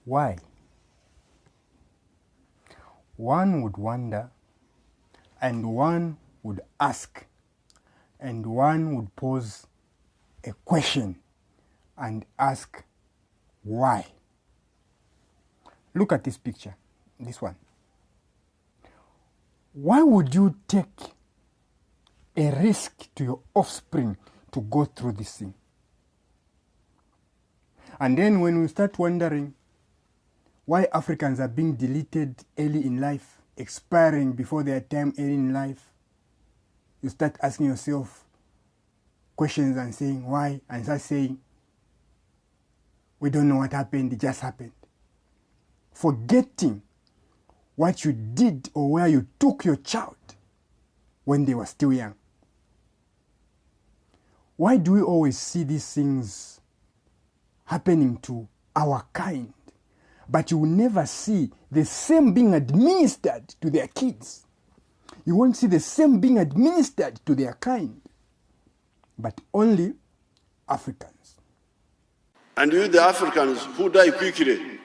Why? One would wonder, and one would ask, and one would pose a question and ask why. Look at this picture, this one. Why would you take a risk to your offspring to go through this thing? And then when we start wondering why Africans are being deleted early in life, expiring before their time early in life, you start asking yourself questions and saying why, and start saying, we don't know what happened, it just happened. Forgetting what you did or where you took your child when they were still young. Why do we always see these things happening to our kind, but you will never see the same being administered to their kids? You won't see the same being administered to their kind, but only Africans. And you, the Africans who die quickly,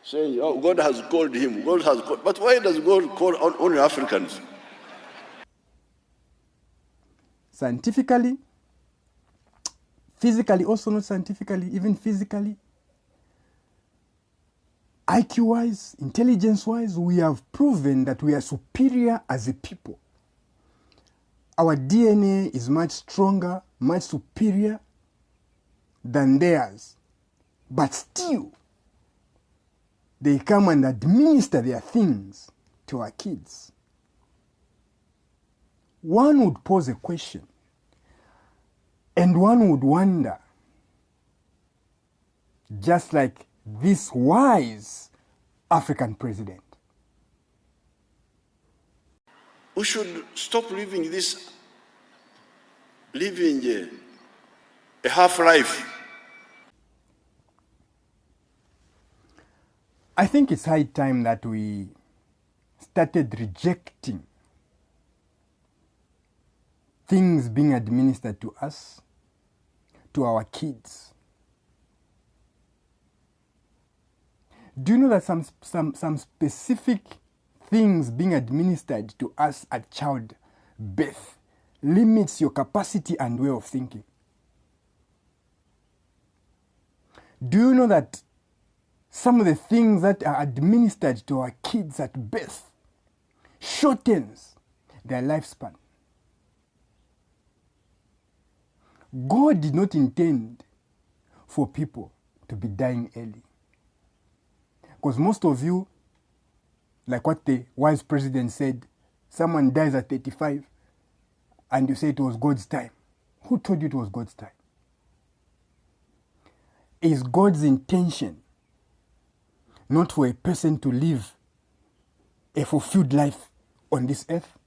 saying, oh, God has called him, God has called. But why does God call only Africans? Scientifically, physically, also not scientifically, even physically, IQ-wise, intelligence-wise, we have proven that we are superior as a people. Our DNA is much stronger, much superior than theirs. But still, they come and administer their things to our kids. One would pose a question, and one would wonder, just like this wise African president. We should stop living a half-life. I think it's high time that we started rejecting things being administered to us, to our kids. Do you know that some specific things being administered to us at childbirth limits your capacity and way of thinking? Do you know that some of the things that are administered to our kids at birth shortens their lifespan? God did not intend for people to be dying early. Because most of you, like what the wise president said, someone dies at 35 and you say it was God's time. Who told you it was God's time? Is God's intention not for a person to live a fulfilled life on this earth?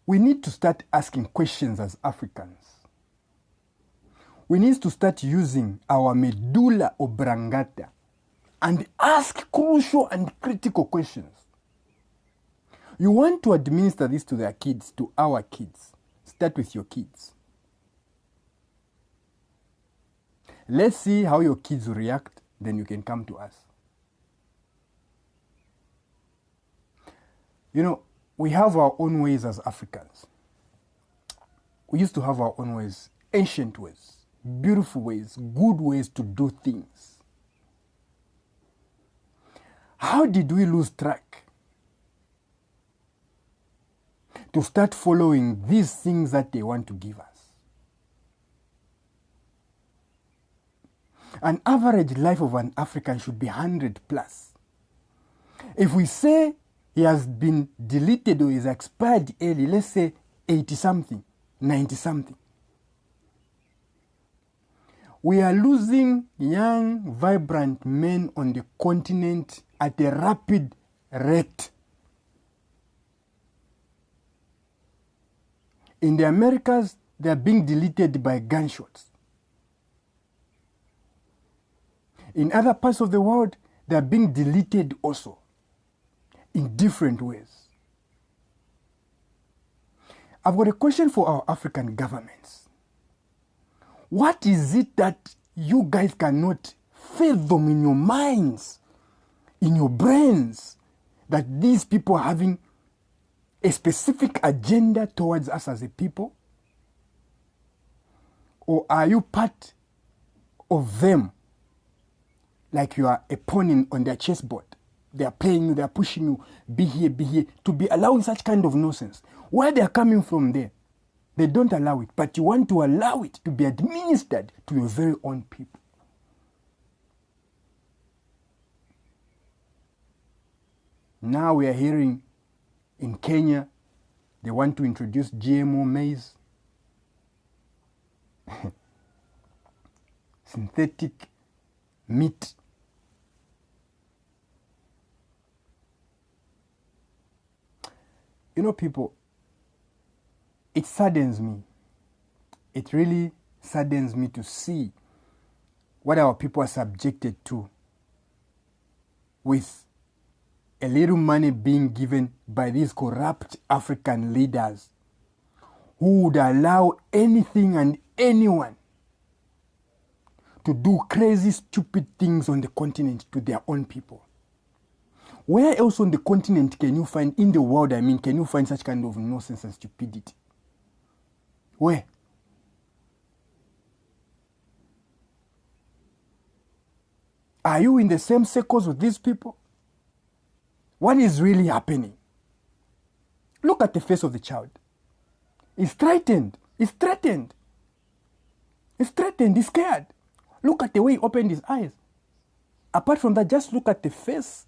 We need to start asking questions as Africans. We need to start using our medulla oblongata and ask crucial and critical questions. You want to administer this to their kids, to our kids. Start with your kids. Let's see how your kids will react, then you can come to us. You know, we have our own ways as Africans. We used to have our own ways, ancient ways, beautiful ways, good ways to do things. How did we lose track to start following these things that they want to give us? An average life of an African should be 100 plus. If we say he has been deleted or is expired early, let's say 80 something, 90 something, we are losing young, vibrant men on the continent at a rapid rate. In the Americas, they are being deleted by gunshots. In other parts of the world, they are being deleted also in different ways. I've got a question for our African governments. What is it that you guys cannot fathom in your minds, in your brains, that these people are having a specific agenda towards us as a people? Or are you part of them, like you are a pawn on their chessboard? They are playing you, they are pushing you, be here, to be allowing such kind of nonsense. Where they are coming from there, they don't allow it, but you want to allow it to be administered to your very own people. Now we are hearing in Kenya, they want to introduce GMO maize, synthetic meat. You know, people, it saddens me. It really saddens me to see what our people are subjected to, with a little money being given by these corrupt African leaders who would allow anything and anyone to do crazy, stupid things on the continent to their own people. Where else on the continent can you find, in the world, can you find such kind of nonsense and stupidity? Where? Are you in the same circles with these people? What is really happening? Look at the face of the child. He's threatened. He's threatened. He's threatened. He's scared. Look at the way he opened his eyes. Apart from that, just look at the face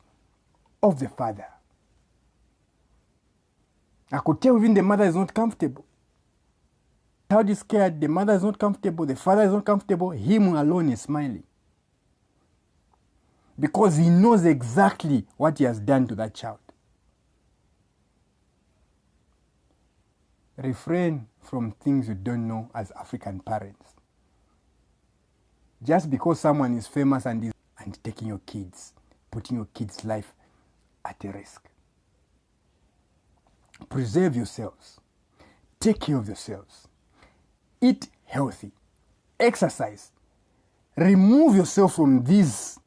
of the father. I could tell even the mother is not comfortable. The child is scared, the mother is not comfortable, the father is not comfortable, him alone is smiling. Because he knows exactly what he has done to that child. Refrain from things you don't know as African parents. Just because someone is famous and taking your kids, putting your kids' life at a risk. Preserve yourselves. Take care of yourselves. Eat healthy. Exercise. Remove yourself from these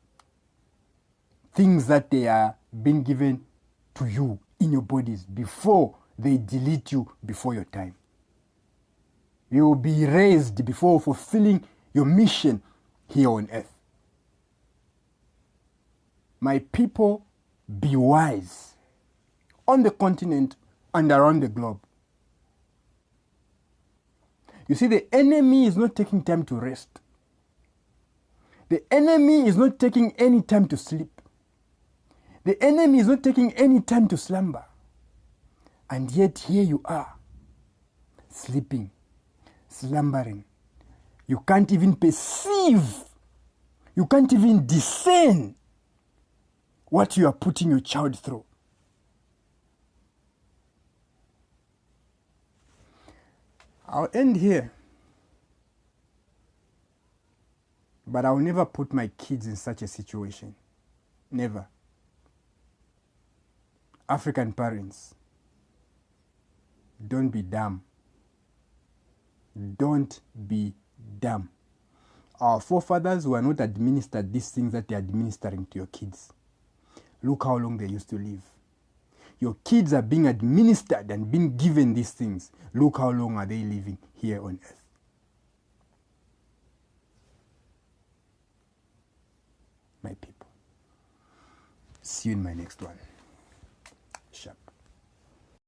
things that they are being given to you in your bodies before they delete you before your time. You will be raised before fulfilling your mission here on earth. My people, be wise on the continent and around the globe. You see, the enemy is not taking time to rest. The enemy is not taking any time to sleep. The enemy is not taking any time to slumber. And yet here you are, sleeping, slumbering. You can't even perceive. You can't even discern what you are putting your child through. I'll end here. But I'll never put my kids in such a situation. Never. African parents, don't be dumb. Don't be dumb. Our forefathers were not administered these things that they are administering to your kids. Look how long they used to live. Your kids are being administered and being given these things. Look how long are they living here on earth. My people. See you in my next one.